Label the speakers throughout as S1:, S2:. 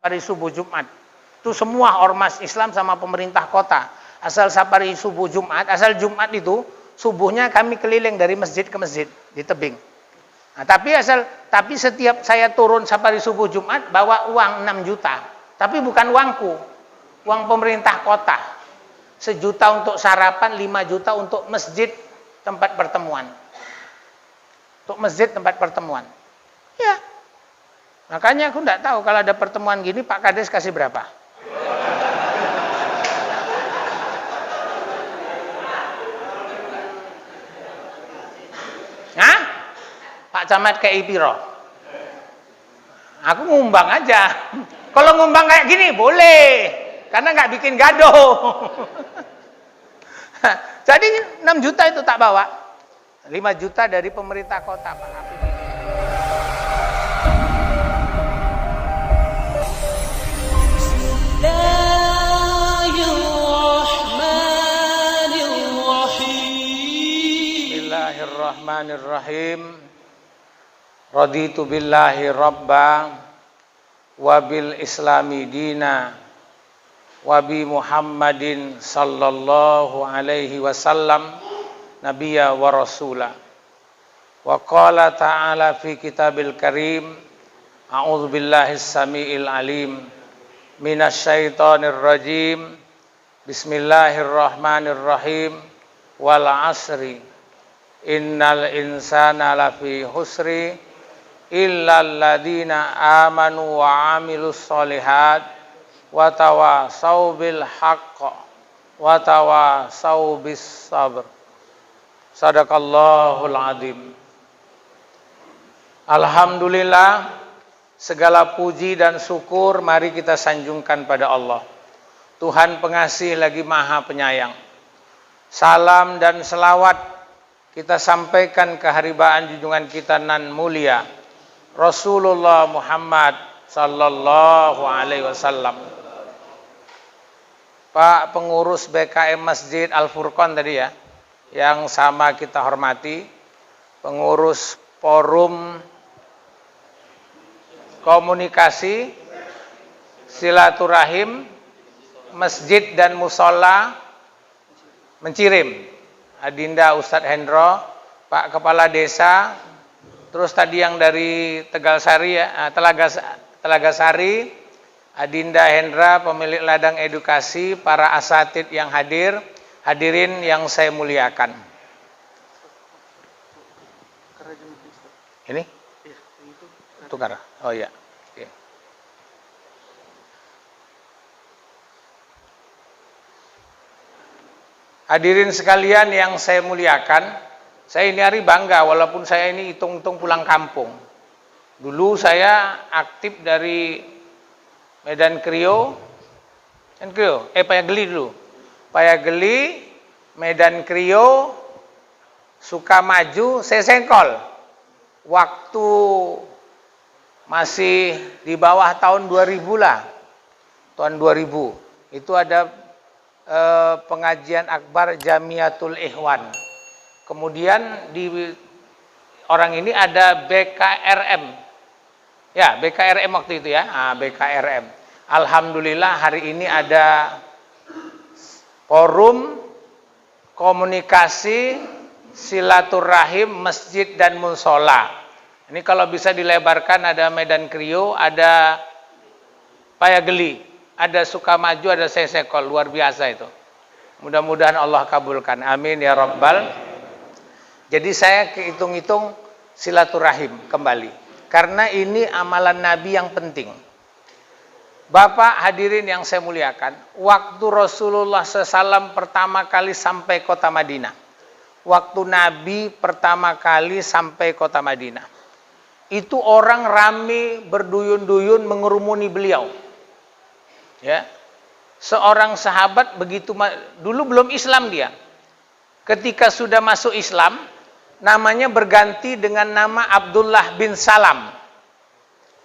S1: safari subuh Jumat. Itu semua ormas Islam sama pemerintah kota. Asal safari subuh Jumat, asal Jumat itu subuhnya kami keliling dari masjid ke masjid di tebing. Nah, tapi setiap saya turun safari subuh Jumat bawa uang 6 juta. Tapi bukan uangku, uang pemerintah kota. 1 juta untuk sarapan, 5 juta untuk masjid tempat pertemuan. Untuk masjid tempat pertemuan. Ya. Makanya aku enggak tahu kalau ada pertemuan gini Pak Kades kasih berapa. Hah? Pak Camat kayak piro? Aku ngumbang aja. Kalau ngumbang kayak gini boleh, karena nggak bikin gaduh. Jadi 6 juta itu tak bawa. 5 juta dari pemerintah kota Pak Habib. Bismillahirrahmanirrahim. Raditu billahi rabba wa bil islami dina wa bi Muhammadin sallallahu alaihi wasallam nabiyya wa rasula. Wa qala ta'ala fi kitabil karim, a'udzu billahi samiil alim minasyaitonir rajim. Bismillahirrahmanirrahim. Wal asri innal insana lafi husri illal ladzina amanu wa amilus solihat wa tawasau bil haqq wa tawasau bis sabr. Sadaqallahul azim. Alhamdulillah, segala puji dan syukur mari kita sanjungkan pada Allah, Tuhan pengasih lagi maha penyayang. Salam dan selawat kita sampaikan ke haribaan junjungan kita nan mulia Rasulullah Muhammad sallallahu alaihi wasallam. Pak pengurus BKM Masjid Al-Furqan tadi ya, yang sama kita hormati, pengurus forum komunikasi silaturahim masjid dan musola Mencirim, Adinda Ustadz Hendro, Pak Kepala Desa, terus tadi yang dari Tegalsari ya, Telaga Sari, Adinda Hendra, pemilik ladang edukasi, para asatid yang hadirin yang saya muliakan. Ini? Tukar. Oh iya. Oke. Hadirin sekalian yang saya muliakan, saya ini hari bangga walaupun saya ini hitung-hitung pulang kampung. Dulu saya aktif dari Medan Krio, Payageli dulu. Payageli, Medan Krio, Sukamaju, saya sengkol. Waktu masih di bawah tahun 2000 lah. Tahun 2000. Itu ada pengajian akbar Jamiatul Ikhwan. Kemudian di orang ini ada BKRM. Ya, BKRM waktu itu ya. BKRM. Alhamdulillah hari ini ada forum komunikasi silaturahim masjid dan musola. Ini kalau bisa dilebarkan ada Medan Krio, ada Payageli, ada Sukamaju, ada Sesekol, luar biasa itu. Mudah-mudahan Allah kabulkan. Amin ya Rabbal. Jadi saya hitung-hitung silaturahim kembali. Karena ini amalan Nabi yang penting. Bapak hadirin yang saya muliakan, waktu Rasulullah SAW pertama kali sampai kota Madinah. Waktu Nabi pertama kali sampai kota Madinah. Itu orang rame berduyun-duyun mengerumuni beliau. Ya, seorang sahabat begitu dulu belum Islam dia. Ketika sudah masuk Islam, namanya berganti dengan nama Abdullah bin Salam.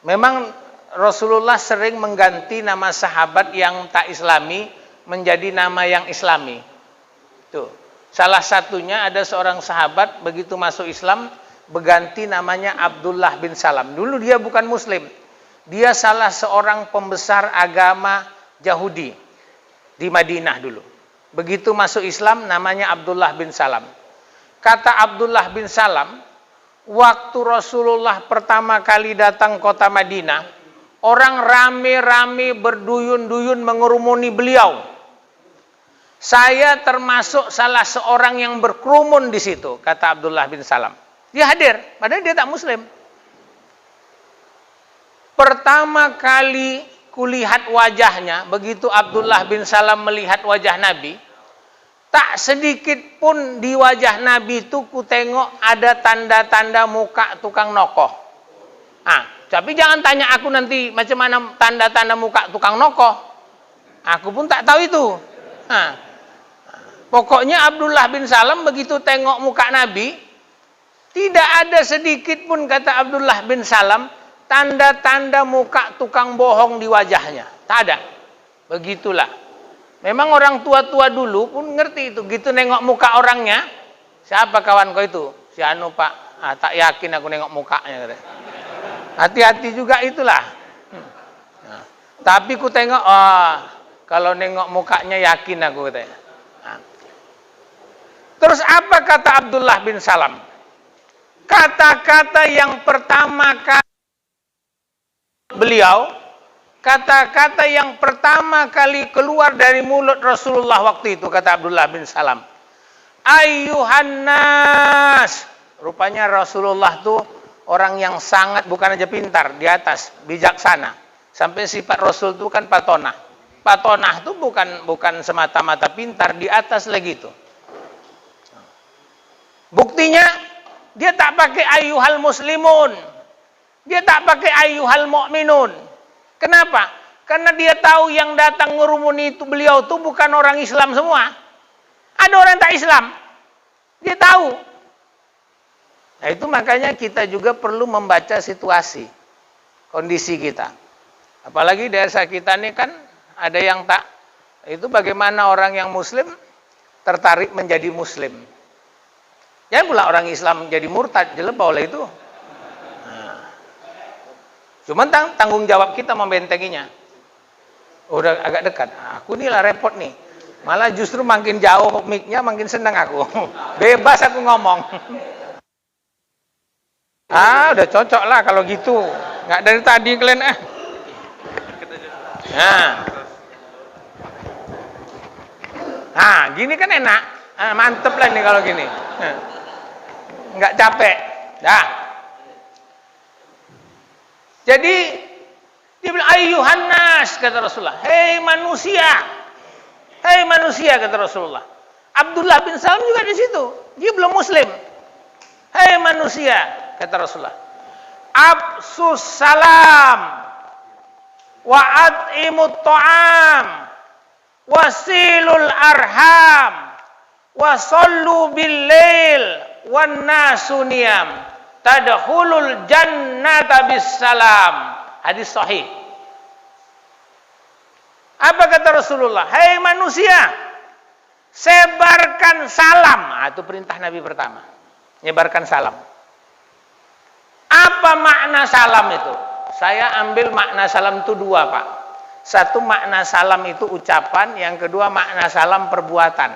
S1: Memang Rasulullah sering mengganti nama sahabat yang tak Islami menjadi nama yang Islami. Tuh, salah satunya ada seorang sahabat begitu masuk Islam berganti namanya Abdullah bin Salam. Dulu dia bukan Muslim. Dia salah seorang pembesar agama Yahudi di Madinah dulu. Begitu masuk Islam namanya Abdullah bin Salam. Kata Abdullah bin Salam, waktu Rasulullah pertama kali datang kota Madinah, orang rame-rame berduyun-duyun mengerumuni beliau. Saya termasuk salah seorang yang berkerumun di situ, kata Abdullah bin Salam. Dia hadir, padahal dia tak muslim. Pertama kali kulihat wajahnya, begitu Abdullah bin Salam melihat wajah Nabi, tak sedikit pun di wajah Nabi itu ku tengok ada tanda-tanda muka tukang nokoh. Tapi jangan tanya aku nanti macam mana tanda-tanda muka tukang nokoh. Aku pun tak tahu itu. Pokoknya Abdullah bin Salam begitu tengok muka Nabi, tidak ada sedikit pun, kata Abdullah bin Salam, tanda-tanda muka tukang bohong di wajahnya. Tak ada. Begitulah. Memang orang tua-tua dulu pun ngerti itu. Gitu nengok muka orangnya, siapa kawan kau itu? Si Anu Pak. Tak yakin aku nengok mukanya. Hati-hati juga itulah. Tapi ku tengok, kalau nengok mukanya yakin aku. Terus apa kata Abdullah bin Salam? Kata-kata yang pertama kali beliau, kata-kata yang pertama kali keluar dari mulut Rasulullah waktu itu, kata Abdullah bin Salam, ayyuhan nas. Rupanya Rasulullah tuh orang yang sangat, bukan aja pintar, di atas, bijaksana. Sampai sifat Rasul itu kan patonah. Patonah itu bukan semata-mata pintar, di atas lagi itu. Buktinya dia tak pakai ayyuhal muslimun. Dia tak pakai ayyuhal mu'minun. Kenapa? Karena dia tahu yang datang ngerumuni itu beliau itu bukan orang Islam semua. Ada orang tak Islam. Dia tahu. Nah itu makanya kita juga perlu membaca situasi, kondisi kita. Apalagi desa kita ini kan ada yang tak. Itu bagaimana orang yang muslim tertarik menjadi muslim. Jangan pula orang Islam jadi murtad, jeleba oleh itu. Cuman tanggung jawab kita membentenginya. Udah agak dekat. Aku nih lah repot nih. Malah justru makin jauh mic-nya makin senang aku. Bebas aku ngomong. Udah cocok lah kalau gitu. Nggak dari tadi kalian gini kan enak. Mantep lah nih kalau gini. Nggak capek. Dah. Jadi dia bilang ayyuhan nas, kata Rasulullah. Hei manusia. Hei manusia, kata Rasulullah. Abdullah bin Salam juga di situ. Dia belum muslim. Hei manusia, kata Rasulullah. Absus salam wa at'imut ta'am wasilul arham wa sallu bil lail wan nasu niyam tadkhulul jannata bis salam. Hadis sahih. Apa kata Rasulullah? Hei manusia, sebarkan salam. Itu perintah Nabi pertama. Nyebarkan salam. Apa makna salam itu? Saya ambil makna salam itu dua, Pak. Satu, makna salam itu ucapan, yang kedua makna salam perbuatan.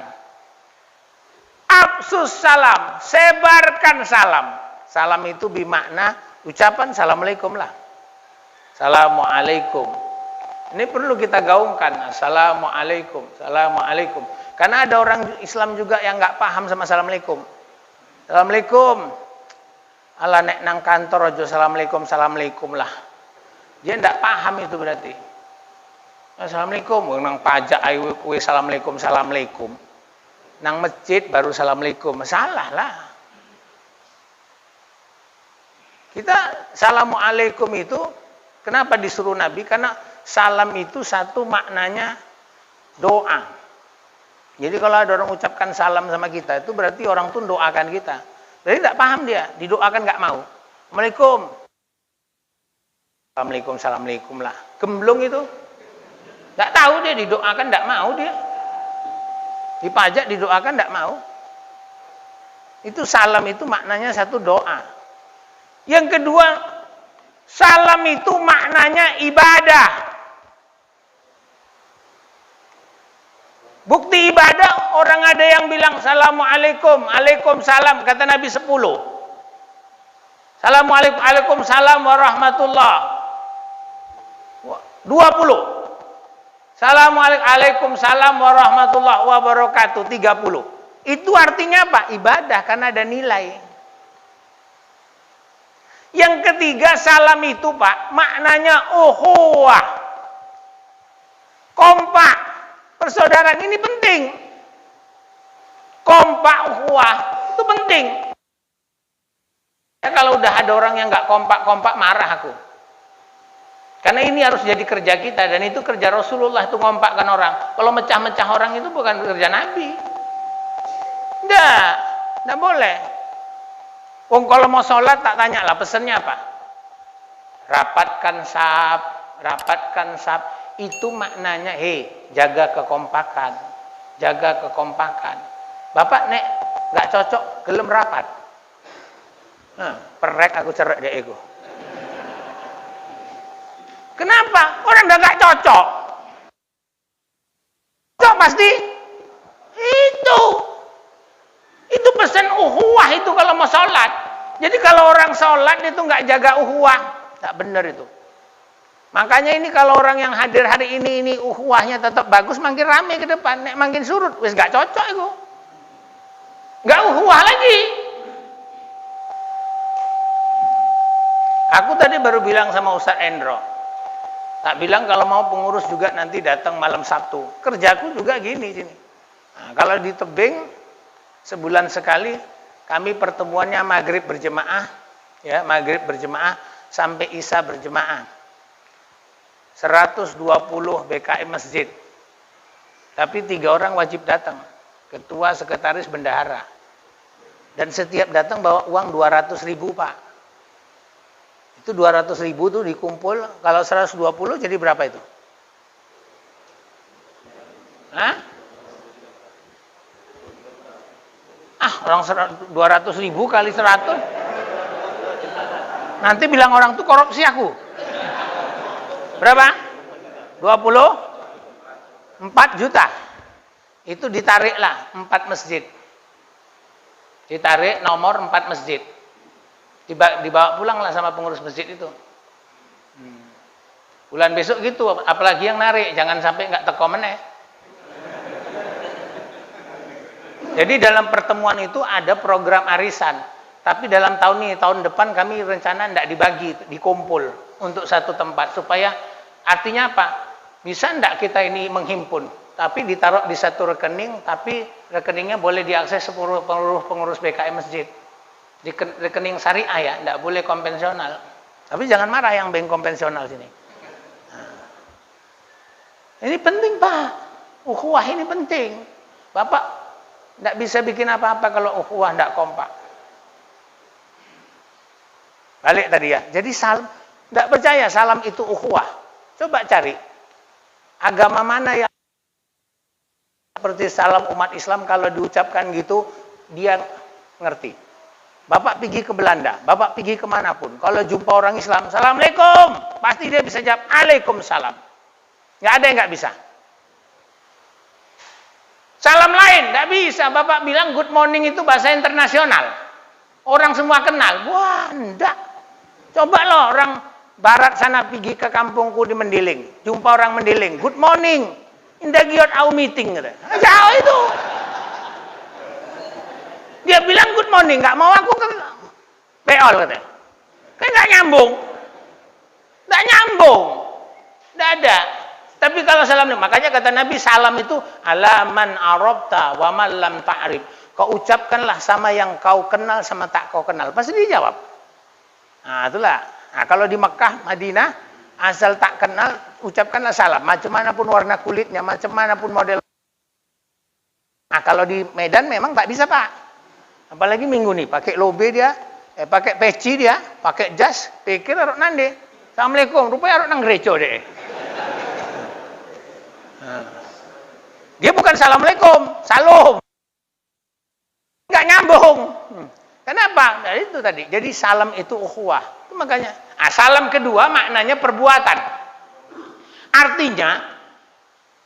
S1: Absus salam, sebarkan salam. Salam itu bermakna ucapan assalamualaikum lah. Assalamualaikum. Ini perlu kita gaungkan. Assalamualaikum, assalamualaikum. Karena ada orang Islam juga yang nggak paham sama assalamualaikum. Assalamualaikum. Ala nek nang kantor aja assalamualaikum, assalamualaikum lah. Dia nggak paham itu berarti. Assalamualaikum. Nang pajak ayo kue assalamualaikum, assalamualaikum. Nang masjid baru assalamualaikum. Salah lah. Kita assalamualaikum itu kenapa disuruh Nabi? Karena salam itu satu maknanya doa. Jadi kalau ada orang ucapkan salam sama kita, itu berarti orang tuh doakan kita. Jadi tidak paham dia, didoakan nggak mau. Assalamualaikum. Assalamualaikum, assalamualaikum lah. Gemblong itu. Nggak tahu dia, didoakan nggak mau dia. Dipajak didoakan nggak mau. Itu salam itu maknanya satu doa. Yang kedua, Salam itu maknanya ibadah. Bukti ibadah, orang ada yang bilang Assalamualaikum, Waalaikumsalam, kata Nabi 10. Assalamualaikum, Waalaikumsalam warahmatullah. 20. Assalamualaikum, Waalaikumsalam warahmatullah wabarakatuh. 30. Itu artinya apa? Ibadah, karena ada nilai. Yang ketiga, salam itu Pak, maknanya ukhuwah. Kompak, persaudaraan ini penting. Kompak, ukhuwah, itu penting. Ya, kalau udah ada orang yang nggak kompak-kompak, marah aku. Karena ini harus jadi kerja kita, dan itu kerja Rasulullah, itu ngompakkan orang. Kalau mecah-mecah orang itu bukan kerja Nabi. Nggak boleh. Wong kalau mau sholat tak tanya lah pesennya apa. Rapatkan saf. Itu maknanya, jaga kekompakan, jaga kekompakan. Bapak nek nggak cocok, gelem rapat. Perek aku cerek deh ego. Kenapa? Orang udah nggak cocok. Cocok pasti. Itu pesan ukhuwah itu kalau mau sholat. Jadi kalau orang sholat itu nggak jaga ukhuwah, tak benar itu. Makanya ini kalau orang yang hadir hari ini ukhuwahnya tetap bagus, makin rame ke depan. Nek makin surut, wis nggak cocok itu. Nggak ukhuwah lagi. Aku tadi baru bilang sama Ustaz Endro. Tak bilang kalau mau pengurus juga nanti datang malam Sabtu. Kerjaku juga gini sini. Nah, kalau di tebing sebulan sekali kami pertemuannya maghrib berjemaah, ya maghrib berjemaah sampai isya berjemaah. 120 BKM masjid. Tapi 3 orang wajib datang. Ketua, sekretaris, bendahara. Dan setiap datang bawa uang 200.000 Pak. Itu 200.000 tuh dikumpul, kalau 120 jadi berapa itu? Hah? Orang 200.000 kali 100. Nanti bilang orang tuh korupsi aku. Berapa? 24 juta. Itu ditariklah 4 masjid. Ditarik nomor 4 masjid. Dibawa pulang lah sama pengurus masjid itu. Bulan besok gitu, apalagi yang narik, jangan sampai nggak teko meneh. Jadi dalam pertemuan itu ada program arisan, tapi dalam tahun depan kami rencana nggak dibagi, dikumpul untuk satu tempat, supaya artinya apa? Bisa nggak kita ini menghimpun, tapi ditaruh di satu rekening, tapi rekeningnya boleh diakses seluruh pengurus BKM masjid. Di rekening syariah ya, tidak boleh konvensional. Tapi jangan marah yang bank konvensional sini. Ini penting Pak, ukhuwah ini penting. Bapak tidak bisa bikin apa-apa kalau ukhuwah tidak kompak. Balik tadi ya. Jadi salam, tidak percaya salam itu ukhuwah. Coba cari agama mana yang seperti salam umat Islam, kalau diucapkan gitu dia ngerti. Bapak pergi ke Belanda, Bapak pergi kemanapun, kalau jumpa orang Islam, Assalamualaikum, pasti dia bisa jawab Waalaikumsalam. Nggak ada yang nggak bisa. Salam lain nggak bisa. Bapak bilang good morning itu bahasa internasional, orang semua kenal. Wah, enggak. Coba loh orang barat sana pergi ke kampungku di Mendiling, jumpa orang Mendiling, good morning, indagiot au meeting, jauh itu. Dia bilang good morning, nggak mau aku ke peol katanya. Kan nggak nyambung, nggak ada. Tapi kalau salam, makanya kata Nabi salam itu alaman arabta wa man lam ta'rif. Kau ucapkanlah sama yang kau kenal sama tak kau kenal. Pasti dia jawab. Nah itulah. Nah, kalau di Mekah, Madinah, asal tak kenal, ucapkanlah salam. Macam mana pun warna kulitnya, macam mana pun model. Nah kalau di Medan memang tak bisa Pak. Apalagi minggu nih, pakai lobe dia, pakai peci dia, pakai jas, pikir arok nande. Assalamualaikum, rupanya arok nang gereja deh. Dia bukan assalamualaikum, salam. Nggak nyambung. Kenapa? Nah, itu tadi. Jadi salam itu ukhuwah. Itu makanya Nah, salam kedua maknanya perbuatan. Artinya,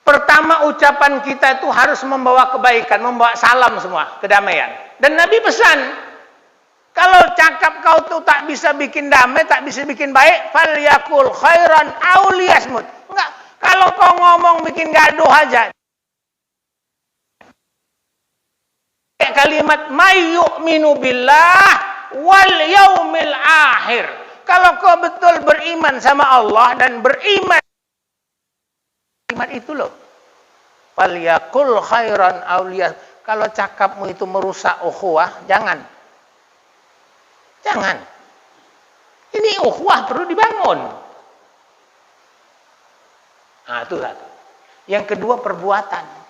S1: pertama ucapan kita itu harus membawa kebaikan, membawa salam semua, kedamaian. Dan Nabi pesan, kalau cakap kau tuh tak bisa bikin damai, tak bisa bikin baik, falyakul khairan aw liyasmut. Enggak, kalau kau ngomong bikin gaduh aja. Kalimat may yu'minu billah wal yaumil akhir. Kalau kau betul beriman sama Allah dan beriman itu loh. Falyakul khairan aw liyasmut. Kalau cakapmu itu merusak ukhuwah, jangan. Jangan. Ini ukhuwah perlu dibangun. Nah, itu satu. Yang kedua perbuatan.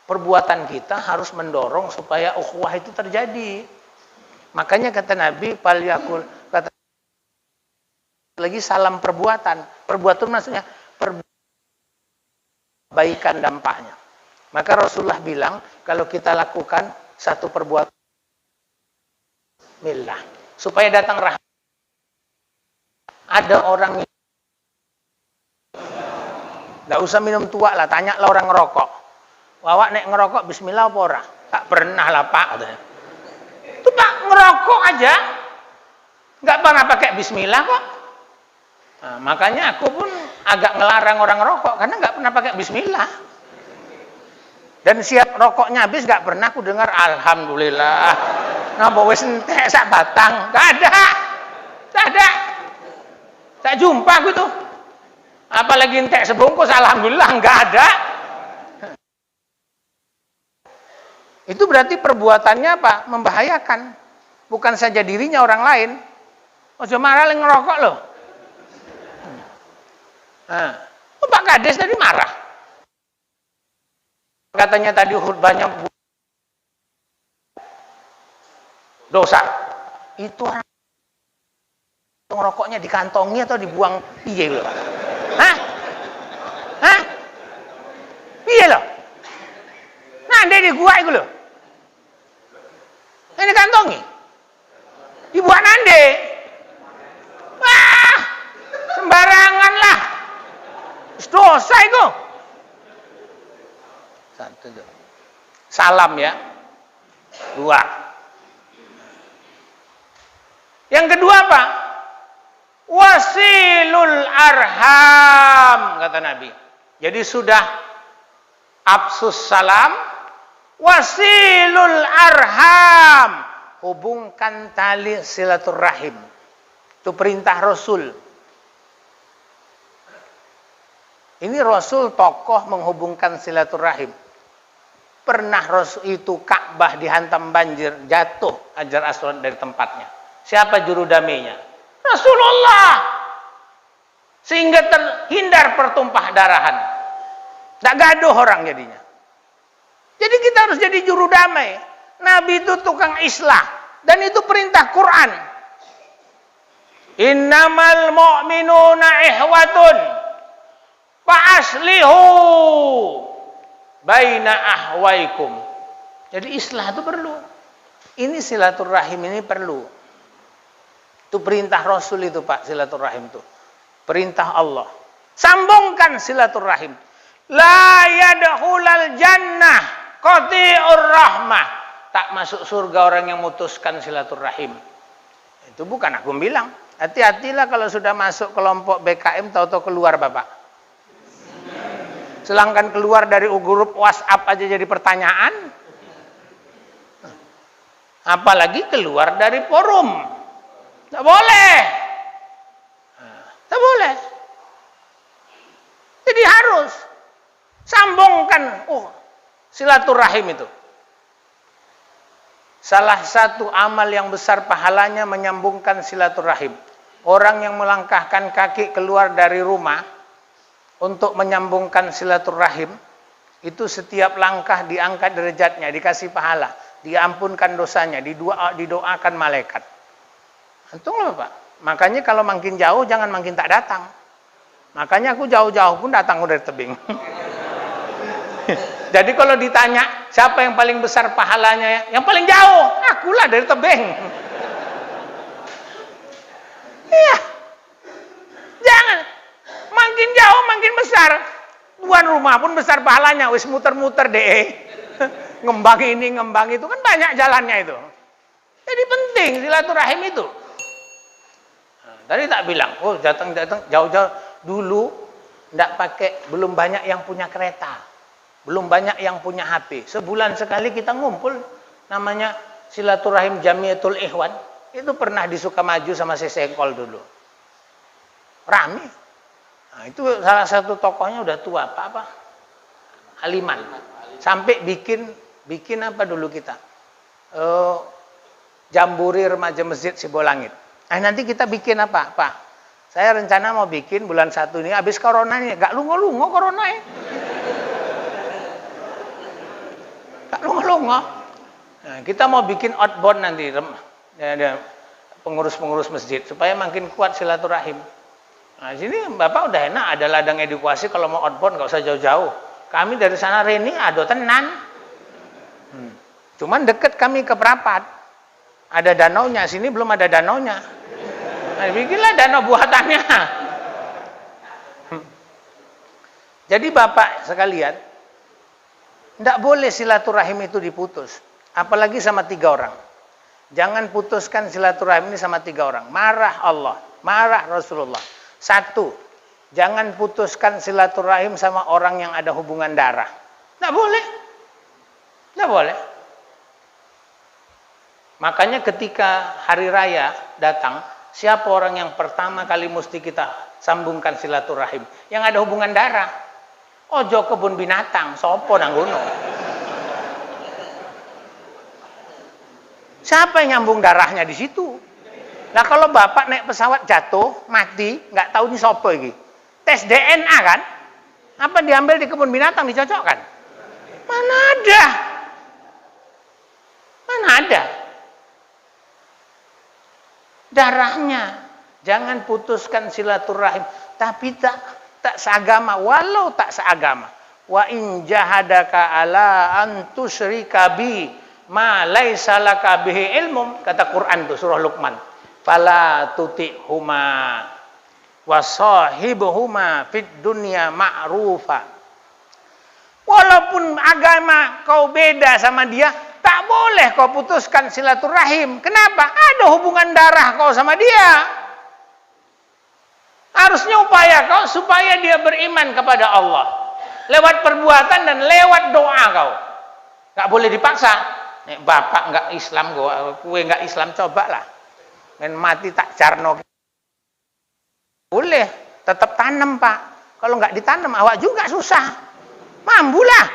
S1: Perbuatan kita harus mendorong supaya ukhuwah itu terjadi. Makanya kata Nabi, falyakul, kata lagi salam perbuatan. Perbuatan maksudnya perbaikan dampaknya. Maka Rasulullah bilang, kalau kita lakukan satu perbuatan millah, supaya datang rahmat. Ada orang nggak usah minum tua lah, tanya lah orang ngerokok. Wawak nek ngerokok bismillah apa ora? Tak pernah lah Pak. Itu Pak ngerokok aja nggak pernah pakai bismillah kok. Nah, makanya aku pun agak ngelarang orang ngerokok karena nggak pernah pakai bismillah. Dan siap rokoknya habis nggak pernah aku dengar alhamdulillah. Ngapa wis entek sak batang? Nggak ada. Tak ada. Tak jumpa aku tuh. Apalagi entek sebungkus alhamdulillah nggak ada. Itu berarti perbuatannya apa? Membahayakan. Bukan saja dirinya, orang lain. Ojo marah yang ngerokok loh. Nah, Pak Kades tadi marah. Katanya tadi khutbahnya dosa. Itu orang ngerokoknya dikantongi atau dibuang piye loh? Hah? Hah? Piye loh? Nande di gua itu loh. Ini kantongi. Dibuat nande. Wah, sembarangan lah. Dosa itu. Satu, dua. Salam ya. Dua. Yang kedua apa? Wasilul arham, kata Nabi. Jadi sudah absus salam, wasilul arham, hubungkan tali silaturahim. Itu perintah Rasul. Ini Rasul tokoh menghubungkan silaturahim. Pernah Rasul itu Ka'bah dihantam banjir, jatuh Hajar Aswad dari tempatnya. Siapa juru damainya? Rasulullah. Sehingga terhindar pertumpah darahan. Tak gaduh orang jadinya. Jadi kita harus jadi juru damai. Nabi itu tukang islah. Dan itu perintah Quran. Innamal mu'minuna ihwatun. Fa'aslihu baina ahwaikum. Jadi islah itu perlu. Ini silaturahim ini perlu. Itu perintah Rasul itu Pak, silaturahim itu. Perintah Allah. Sambungkan silaturahim. La yadkhulal jannah qati'ur rahmah. Tak masuk surga orang yang memutuskan silaturahim. Itu bukan aku bilang. Hati-hatilah kalau sudah masuk kelompok BKM tahu-tahu keluar Bapak. Sedangkan keluar dari grup WhatsApp aja jadi pertanyaan. Apalagi keluar dari forum. Tak boleh. Tak boleh. Jadi harus sambungkan silaturahim itu. Salah satu amal yang besar pahalanya menyambungkan silaturahim. Orang yang melangkahkan kaki keluar dari rumah untuk menyambungkan silaturahim, itu setiap langkah diangkat derajatnya, dikasih pahala, diampunkan dosanya, didoakan malaikat. Untung loh Pak. Makanya kalau makin jauh jangan makin tak datang. Makanya aku jauh-jauh pun datang dari tebing. Jadi kalau ditanya siapa yang paling besar pahalanya, yang paling jauh, akulah dari tebing. Iya. Jangan. Makin jauh makin besar. Tuan rumah pun besar pahalanya, wis muter-muter deh. Ngembang ini, ngembang itu kan banyak jalannya itu. Jadi penting silaturahim itu. Nah, tadi tak bilang, oh datang-datang jauh-jauh dulu ndak pakai, belum banyak yang punya kereta. Belum banyak yang punya HP. Sebulan sekali kita ngumpul, namanya silaturahim Jamiatul Ikhwan. Itu pernah di Sukamaju sama Sesengkol dulu. Rame. Nah, itu salah satu tokohnya udah tua, apa? Haliman. Sampai bikin apa dulu kita? Jamburi remaja masjid Sibolangit. Nanti kita bikin apa, Pak? Saya rencana mau bikin bulan 1 ini, habis corona ini, gak lungo-lungo corona ya. Gak lungo-lungo. Nah, kita mau bikin outbound nanti, pengurus-pengurus masjid, supaya makin kuat silaturahim. Nah, sini Bapak udah enak, ada ladang edukasi, kalau mau outbound gak usah jauh-jauh. Kami dari sana Reni, ado tenan. Cuman deket kami ke Prapat. Ada danaunya, sini belum ada danaunya. Nah, bikinlah danau buatannya. Jadi Bapak sekalian, tidak boleh silaturahim itu diputus. Apalagi sama 3 orang. Jangan putuskan silaturahim ini sama 3 orang. Marah Allah, marah Rasulullah. 1, jangan putuskan silaturahim sama orang yang ada hubungan darah. Tidak boleh. Tidak boleh. Makanya ketika hari raya datang, siapa orang yang pertama kali mesti kita sambungkan silaturahim? Yang ada hubungan darah. Ojo kebun binatang, sopo nang gunung. Siapa yang nyambung darahnya di situ? Nah kalau Bapak naik pesawat jatuh, mati, nggak tahu ini sopo ini. Tes DNA kan? Apa diambil di kebun binatang dicocokkan? Mana ada? Mana ada? Darahnya. Jangan putuskan silaturahim, tapi tak seagama, walau tak seagama. Wa in jahadaka ala an tusyrika bi ma laisa laka bihi ilmum, kata Quran tuh surah Luqman. Fala tuti'huma wa sahibuhuma fid dunya ma'rufa. Walaupun agama kau beda sama dia, tak boleh kau putuskan silaturahim. Kenapa? Ada hubungan darah kau sama dia. Harusnya upaya kau supaya dia beriman kepada Allah. Lewat perbuatan dan lewat doa kau. Gak boleh dipaksa. Nek Bapak nggak Islam, kue nggak Islam, cobalah. Men mati tak carno. Boleh, tetap tanam Pak. Kalau nggak ditanam, awak juga susah. Mambulah.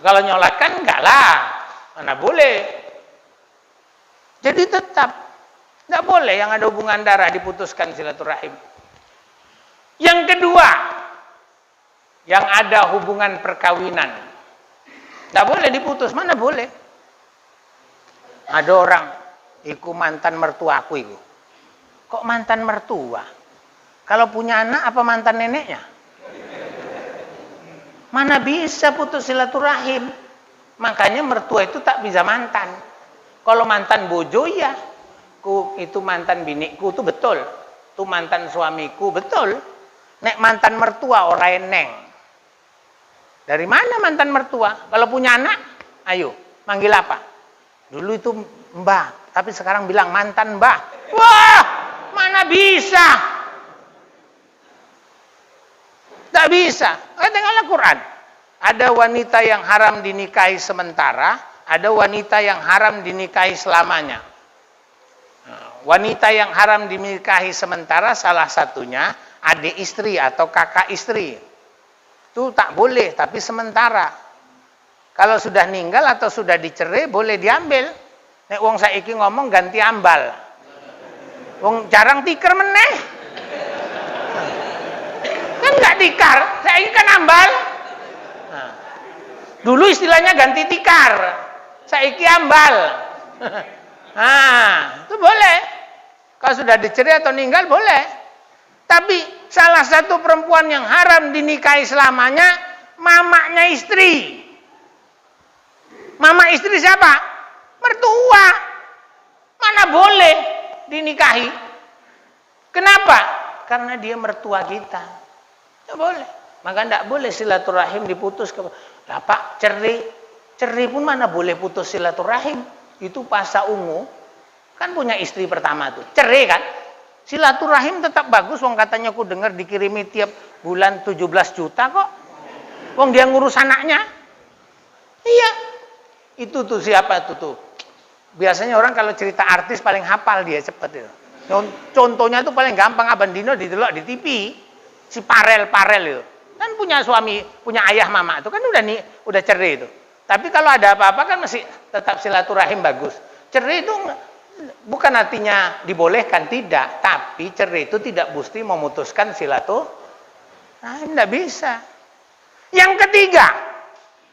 S1: Kalau nyolakan enggak lah. Mana boleh. Jadi tetap enggak boleh yang ada hubungan darah diputuskan silaturahim. Yang kedua, yang ada hubungan perkawinan. Enggak boleh diputus, mana boleh. Ada orang, iku mantan mertuaku iku. Kok mantan mertua? Kalau punya anak apa mantan neneknya? Mana bisa putus silaturahim? Makanya mertua itu tak bisa mantan. Kalau mantan bojo ya, itu mantan biniku itu betul. Itu mantan suamiku betul. Nek mantan mertua orang neng. Dari mana mantan mertua? Kalau punya anak, ayo manggil apa? Dulu itu mbah, tapi sekarang bilang mantan mbah. Wah, mana bisa? Tak bisa. Tengoklah Quran. Ada wanita yang haram dinikahi sementara, ada wanita yang haram dinikahi selamanya. Wanita yang haram dinikahi sementara salah satunya adik istri atau kakak istri. Itu tak boleh, tapi sementara. Kalau sudah meninggal atau sudah dicerai boleh diambil. Nek wong saiki ngomong ganti ambal. Wong jarang tikar meneh. Kan nggak tikar, saya kan ambal. Nah, dulu istilahnya ganti tikar, saya ambal. Nah, itu boleh. Kalau sudah dicerai atau meninggal boleh. Tapi salah satu perempuan yang haram dinikahi selamanya, mamanya istri. Mama istri siapa? Mertua. Mana boleh dinikahi. Kenapa? Karena dia mertua kita. Tidak boleh. Maka tidak boleh silaturahim diputus. Lah Pak, cerai pun mana boleh putus silaturahim. Itu Pasha Ungu kan punya istri pertama tuh. Cerai kan? Silaturahim tetap bagus. Wong katanya aku dengar dikirimi tiap bulan 17 juta kok. Wong dia ngurus anaknya. Iya. Itu tuh siapa tuh? Biasanya orang kalau cerita artis paling hafal dia cepet itu. Contohnya tuh paling gampang Abang Dino didelok di TV. Si Parel itu. Kan punya suami, punya ayah mama itu kan udah cerai itu. Tapi kalau ada apa-apa kan masih tetap silaturahim bagus. Cerai itu bukan artinya dibolehkan, tidak. Tapi cerai itu tidak mesti memutuskan silaturahim, tidak bisa. Yang ketiga,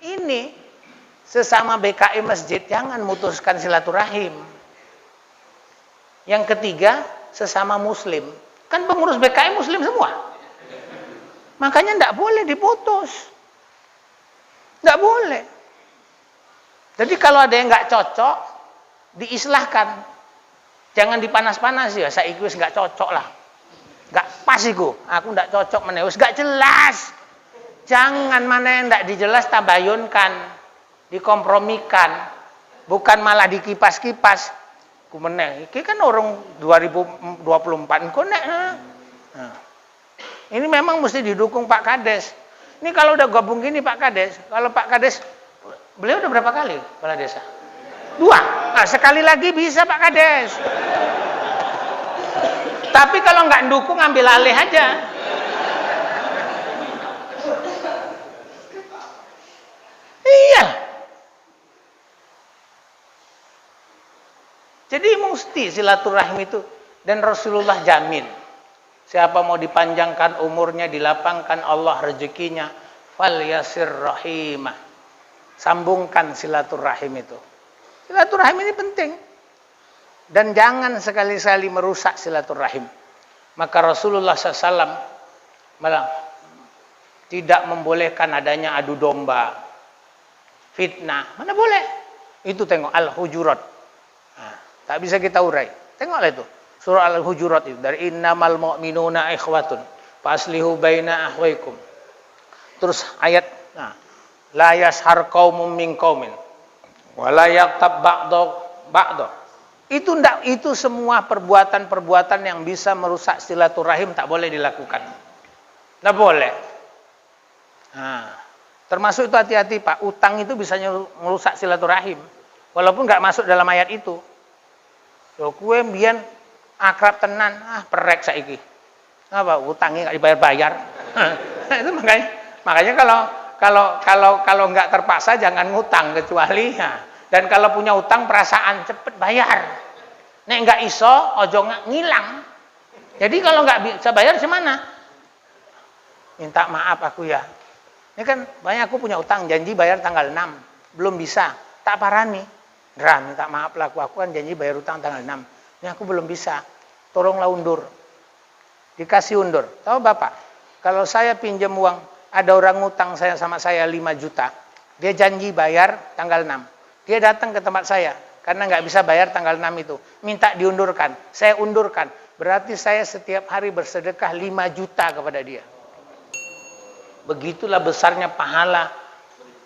S1: ini sesama BKI masjid jangan memutuskan silaturahim. Yang ketiga, sesama muslim. Kan pengurus BKI muslim semua. Makanya tidak boleh diputus. Tidak boleh. Jadi kalau ada yang nggak cocok, diislahkan. Jangan dipanas-panas ya. Saya wis nggak cocok lah. Nggak pas iku. Aku nggak cocok menewis. Nggak jelas. Jangan mana yang nggak dijelas tabayunkan. Dikompromikan, bukan malah dikipas-kipas. Kumeneh, iki kan orang 2024 konek. Nah, ini memang mesti didukung Pak Kades. Ini kalau udah gabung gini Pak Kades, kalau Pak Kades, beliau udah berapa kali kepala desa? 2. Nah, sekali lagi bisa Pak Kades. Tapi kalau nggak dukung ambil alih aja. Iya. Jadi mesti silaturahim itu, dan Rasulullah jamin siapa mau dipanjangkan umurnya, dilapangkan Allah rezekinya, fal yasir rahimah. Sambungkan silaturahim itu. Silaturahim ini penting. Dan jangan sekali-kali merusak silaturahim. Maka Rasulullah SAW malah tidak membolehkan adanya adu domba, fitnah. Mana boleh? Itu tengok Al-Hujurat. Tak bisa kita urai. Tengoklah itu. Surah Al-Hujurat itu. Dari innamal mu'minuna ikhwatun. Faslihu baina ahwaikum. Terus ayat. Nah, la yashar qaumun min qaumin. Wa la yaqtab ba'do. Itu semua perbuatan-perbuatan yang bisa merusak silaturahim tak boleh dilakukan. Tak boleh. Nah, termasuk itu hati-hati Pak. Utang itu bisa merusak silaturahim. Walaupun nggak masuk dalam ayat itu. Loh, kue mbiyen akrab tenan, perek saiki. Apa utangnya nggak dibayar-bayar? Itu makanya kalau nggak terpaksa jangan ngutang kecuali ya. Dan kalau punya utang perasaan cepet bayar. Nek nggak iso ojo ngilang. Jadi kalau nggak bisa bayar gimana? Minta maaf aku ya. Ini kan banyak aku punya utang, janji bayar tanggal 6, belum bisa. Tak parani. Dra, minta maaf lah, aku kan janji bayar utang tanggal 6. Ini aku belum bisa. Tolonglah undur. Dikasih undur. Tahu Bapak, kalau saya pinjam uang, ada orang ngutang saya sama saya 5 juta. Dia janji bayar tanggal 6. Dia datang ke tempat saya, karena nggak bisa bayar tanggal 6 itu. Minta diundurkan. Saya undurkan. Berarti saya setiap hari bersedekah 5 juta kepada dia. Begitulah besarnya pahala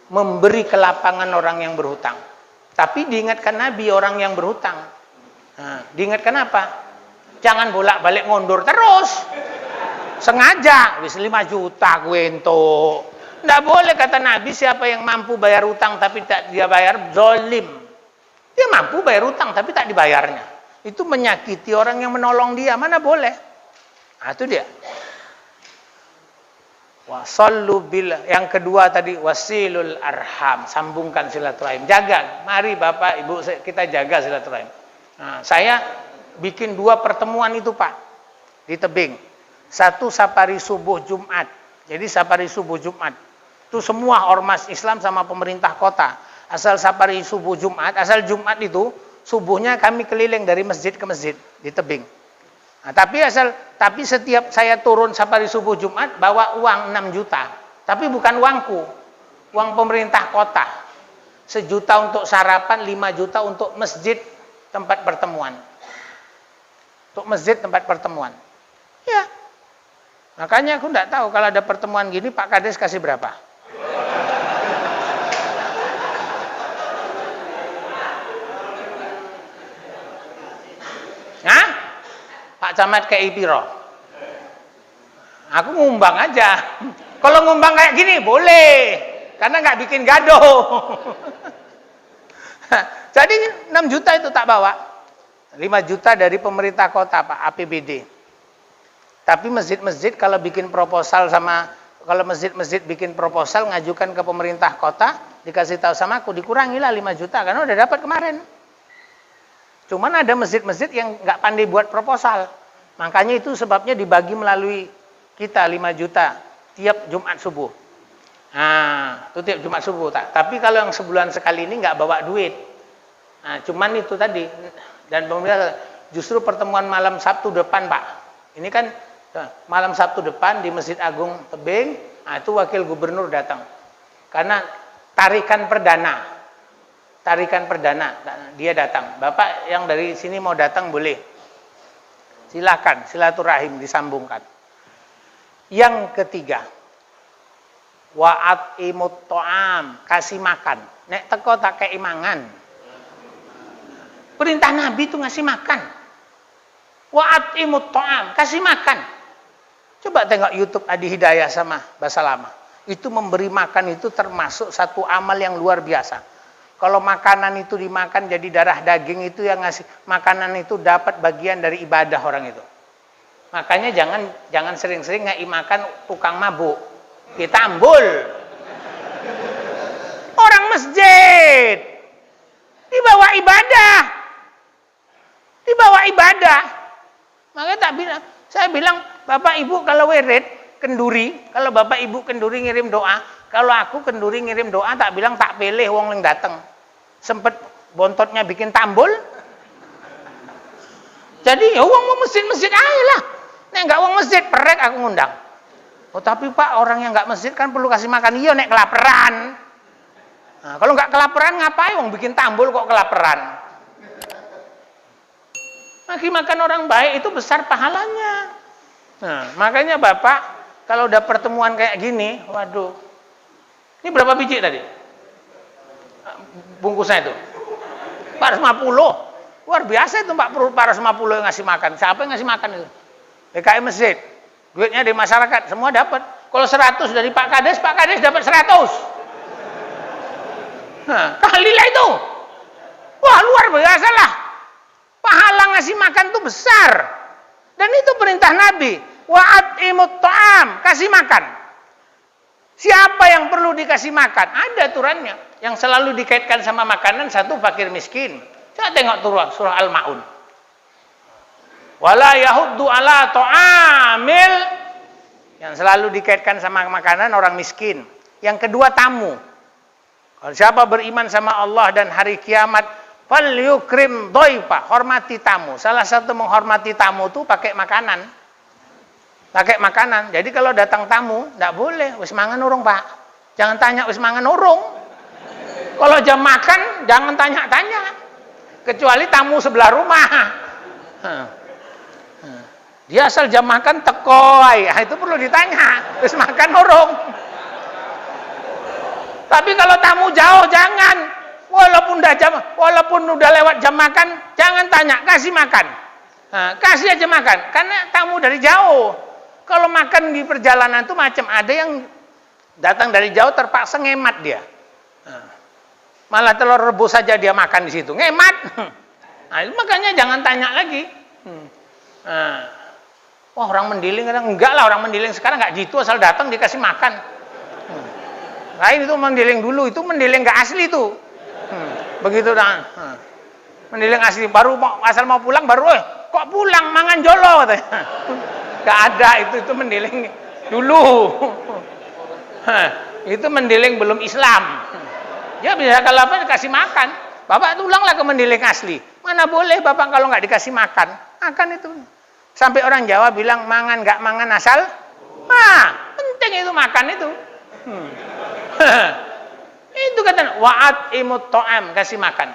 S1: memberi kelapangan orang yang berhutang. Tapi diingatkan Nabi orang yang berhutang. Nah, diingatkan apa? Jangan bolak-balik ngondur terus. Sengaja, wis 5 juta gue ento. Nggak boleh kata Nabi, siapa yang mampu bayar utang tapi tak dia bayar, zolim. Dia mampu bayar utang tapi tak dibayarnya. Itu menyakiti orang yang menolong dia, mana boleh. Nah, itu dia. Wasallu bil, yang kedua tadi wasilul arham, sambungkan silaturahim. Jaga, mari Bapak Ibu kita jaga silaturahim. Nah, saya bikin 2 pertemuan itu Pak di tebing. Satu safari subuh Jumat. Jadi safari subuh Jumat itu semua ormas Islam sama pemerintah kota. Asal safari subuh Jumat, asal Jumat itu subuhnya kami keliling dari masjid ke masjid di tebing. Nah, tapi setiap saya turun safari subuh Jumat bawa uang 6 juta. Tapi bukan uangku. Uang pemerintah kota. 1 juta untuk sarapan, 5 juta untuk masjid tempat pertemuan. Untuk masjid tempat pertemuan. Ya. Makanya aku enggak tahu kalau ada pertemuan gini Pak Kades kasih berapa. Hah? Pak Camat kayak piro? Aku ngumbang aja. Kalau ngumbang kayak gini boleh, karena nggak bikin gaduh. Jadi 6 juta itu tak bawa. 5 juta dari pemerintah kota Pak, APBD. Tapi masjid-masjid kalau bikin proposal kalau masjid-masjid bikin proposal ngajukan ke pemerintah kota, dikasih tahu sama aku, dikurangilah 5 juta karena udah dapat kemarin. Cuman ada masjid-masjid yang nggak pandai buat proposal. Makanya itu sebabnya dibagi melalui kita 5 juta tiap Jumat subuh. Nah, itu tiap Jumat subuh. Tapi kalau yang sebulan sekali ini nggak bawa duit. Nah, cuman itu tadi. Dan pemerintah justru pertemuan malam Sabtu depan, Pak. Ini kan malam Sabtu depan di Masjid Agung Tebing. Nah, itu wakil gubernur datang. Karena tarikan perdana dia datang. Bapak yang dari sini mau datang boleh. Silakan, silaturahim disambungkan. Yang ketiga, wa'at imut to'am, kasih makan. Nek teko tak kei mangan. Perintah Nabi itu ngasih makan. Wa'at imut to'am, kasih makan. Coba tengok YouTube Adi Hidayah sama Basalama. Itu memberi makan itu termasuk satu amal yang luar biasa. Kalau makanan itu dimakan jadi darah daging, itu yang ngasih makanan itu dapat bagian dari ibadah orang itu. Makanya jangan sering-sering ngai makan tukang mabuk. Kita ambul. Orang masjid dibawa ibadah. Makanya saya bilang, Bapak Ibu kalau wirid kenduri, kalau Bapak Ibu kenduri ngirim doa, kalau aku kenduri ngirim doa tak bilang tak pilih wong yang datang. Sempet bontotnya bikin tambul. Jadi ya wong masjid aja lah. Nek enggak wong masjid perek aku ngundang. Oh tapi Pak, orang yang enggak masjid kan perlu kasih makan. Iya nek kelaparan. Nah, kalau enggak kelaparan ngapain wong bikin tambul kok kelaparan? Ngasih makan orang baik itu besar pahalanya. Nah, makanya Bapak kalau udah pertemuan kayak gini, waduh. Ini berapa biji tadi? Bungkusnya itu. 450. Luar biasa itu 450 yang ngasih makan. Siapa yang ngasih makan itu? DKI Masjid. Duitnya dari masyarakat, semua dapat. Kalau 100 dari Pak Kades dapat 100. Nah, kalilah itu. Wah, luar biasa lah. Pahala ngasih makan itu besar. Dan itu perintah Nabi. Wa'at imut ta'am, kasih makan. Siapa yang perlu dikasih makan? Ada aturannya. Yang selalu dikaitkan sama makanan, satu fakir miskin. Coba tengok surah Al-Ma'un. Wala yahuddu ala ta'amil. Yang selalu dikaitkan sama makanan orang miskin. Yang kedua tamu. Kalau siapa beriman sama Allah dan hari kiamat, fal yukrim doipa, hormati tamu. Salah satu menghormati tamu itu pakai makanan. Pakai makanan. Jadi kalau datang tamu, tidak boleh. Wis mangan urung Pak. Jangan tanya wis mangan urung. Kalau jam makan, jangan tanya-tanya. Kecuali tamu sebelah rumah. Dia asal jam makan tekoi. Itu perlu ditanya. Wis makan urung. Tapi kalau tamu jauh, jangan. Walaupun udah lewat jam makan, jangan tanya. Kasih makan. Kasih aja makan. Karena tamu dari jauh. Kalau makan di perjalanan itu macam ada yang datang dari jauh terpaksa ngemat dia. Malah telur rebus saja dia makan di situ, ngemat. Nah, makanya jangan tanya lagi. Wah orang mendiling kadang enggak lah, orang mendiling sekarang enggak gitu, asal datang dikasih makan. Lain itu mendiling dulu, itu mendiling enggak asli itu. Begitu dah. Mendiling asli baru asal mau pulang baru kok pulang mangan jolo katanya. Gak ada itu mendiling dulu. Itu mendiling belum Islam. Ya bisa kalau apa dikasih makan. Bapak tulanglah ke mendiling asli. Mana boleh Bapak kalau nggak dikasih makan. Makan itu. Sampai orang Jawa bilang mangan nggak mangan asal. Penting itu makan itu. Itu kata wa'at imut to'am, kasih makan.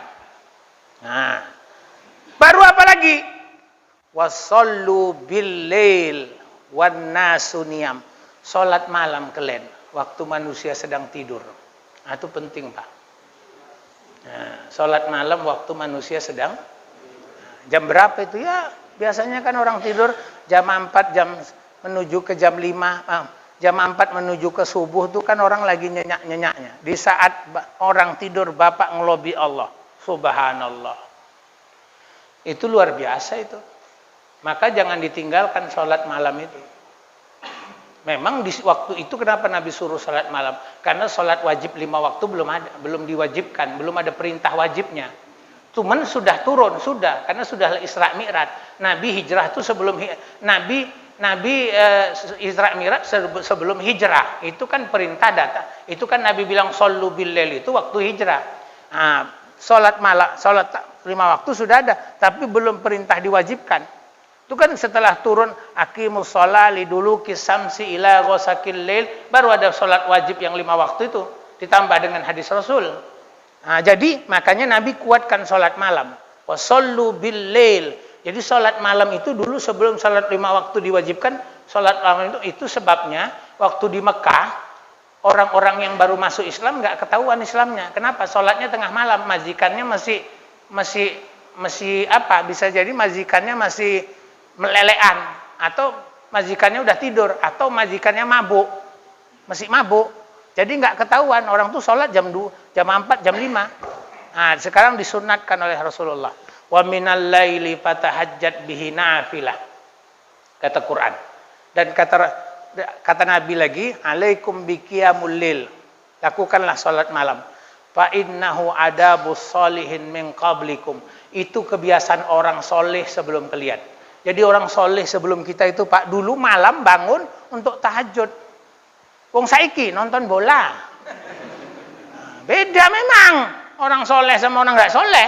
S1: Nah, baru apa lagi? Wasallu bil lail. wan nasu niyam. Salat malam kalian waktu manusia sedang tidur. Nah, itu penting, Pak. Nah, salat malam waktu manusia sedang jam berapa itu ya? Biasanya kan orang tidur jam 4 jam menuju ke jam 5, jam 4 menuju ke subuh itu kan orang lagi nyenyak-nyenyaknya. Di saat orang tidur Bapak ngelobi Allah. Subhanallah. Itu luar biasa itu. Maka jangan ditinggalkan sholat malam itu. Memang di waktu itu kenapa Nabi suruh sholat malam? Karena sholat wajib 5 waktu belum ada, belum diwajibkan, belum ada perintah wajibnya. Cuman sudah turun, sudah, karena sudah Isra Mi'raj. Nabi hijrah itu sebelum Nabi Isra Mi'raj sebelum hijrah. Itu kan perintah datang. Itu kan Nabi bilang shollu bil lail itu waktu hijrah. Nah, sholat malam, sholat 5 waktu sudah ada, tapi belum perintah diwajibkan. Itu kan setelah turun aqimus sholati liduluki samsi ila ghasaqil lail, baru ada sholat wajib yang 5 waktu itu ditambah dengan hadis Rasul. Nah, jadi makanya Nabi kuatkan sholat malam. Wasallu bil lail. Jadi sholat malam itu dulu sebelum sholat 5 waktu diwajibkan, sholat malam itu sebabnya waktu di Mekah orang-orang yang baru masuk Islam nggak ketahuan Islamnya. Kenapa? Sholatnya tengah malam, majikannya masih apa? Bisa jadi majikannya masih melelean, atau majikannya udah tidur, atau majikannya mabuk, masih mabuk. Jadi nggak ketahuan orang tuh sholat jam 2, jam 4, jam 5. Nah, sekarang disunatkan oleh Rasulullah. Wa minal laili fatahajjat bihi nafilah. Kata Quran. Dan kata Nabi lagi, alaikum biqiyamul lail. Lakukanlah sholat malam. Fa innahu adabus sholihin min qablikum. Itu kebiasaan orang soleh sebelum kalian. Jadi orang soleh sebelum kita itu Pak, dulu malam bangun untuk tahajud. Wong saiki nonton bola. Beda memang orang soleh sama orang nggak soleh.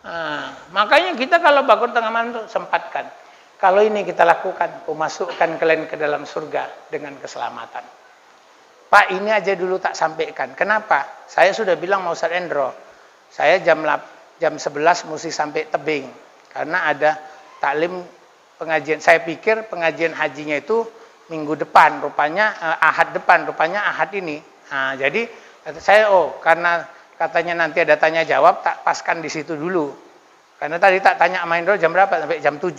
S1: Nah, makanya kita kalau bangun tengah malam itu sempatkan. Kalau ini kita lakukan, memasukkan kalian ke dalam surga dengan keselamatan. Pak, ini aja dulu tak sampaikan. Kenapa? Saya sudah bilang mau Ustaz Endro, saya jam 11 mesti sampai tebing karena ada taklim pengajian. Saya pikir pengajian hajinya itu minggu depan, rupanya ahad depan, rupanya ahad ini. Nah, jadi saya karena katanya nanti ada tanya jawab, tak paskan di situ dulu. Karena tadi tak tanya sama Indro jam berapa, sampai jam 7.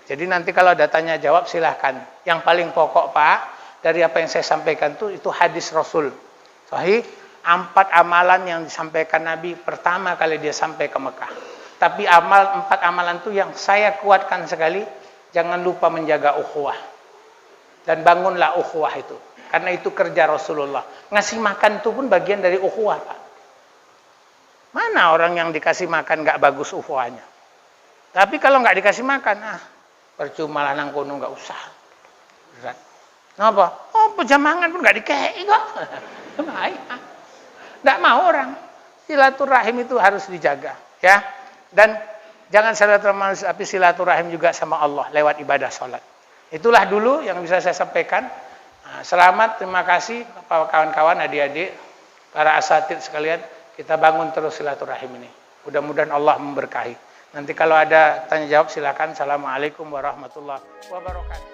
S1: Jadi nanti kalau ada tanya jawab silahkan. Yang paling pokok Pak, dari apa yang saya sampaikan itu hadis Rasul. Sahih, 4 amalan yang disampaikan Nabi pertama kali dia sampai ke Mekah. Tapi 4 amalan itu yang saya kuatkan sekali, jangan lupa menjaga ukhuwah. Dan bangunlah ukhuwah itu. Karena itu kerja Rasulullah. Ngasih makan itu pun bagian dari ukhuwah, Pak. Mana orang yang dikasih makan nggak bagus ukhuwahnya? Tapi kalau nggak dikasih makan, percuma lah nang kono nggak usah. Berat. Kenapa? Pejamangan pun nggak dikei kok. Nggak mau orang. Silaturahim itu harus dijaga, ya. Dan jangan silaturahim, tapi silaturahim juga sama Allah lewat ibadah sholat. Itulah dulu yang bisa saya sampaikan. Selamat, terima kasih kawan-kawan, adik-adik, para asatid sekalian. Kita bangun terus silaturahim ini. Mudah-mudahan Allah memberkahi. Nanti kalau ada tanya jawab silakan. Assalamualaikum warahmatullahi wabarakatuh.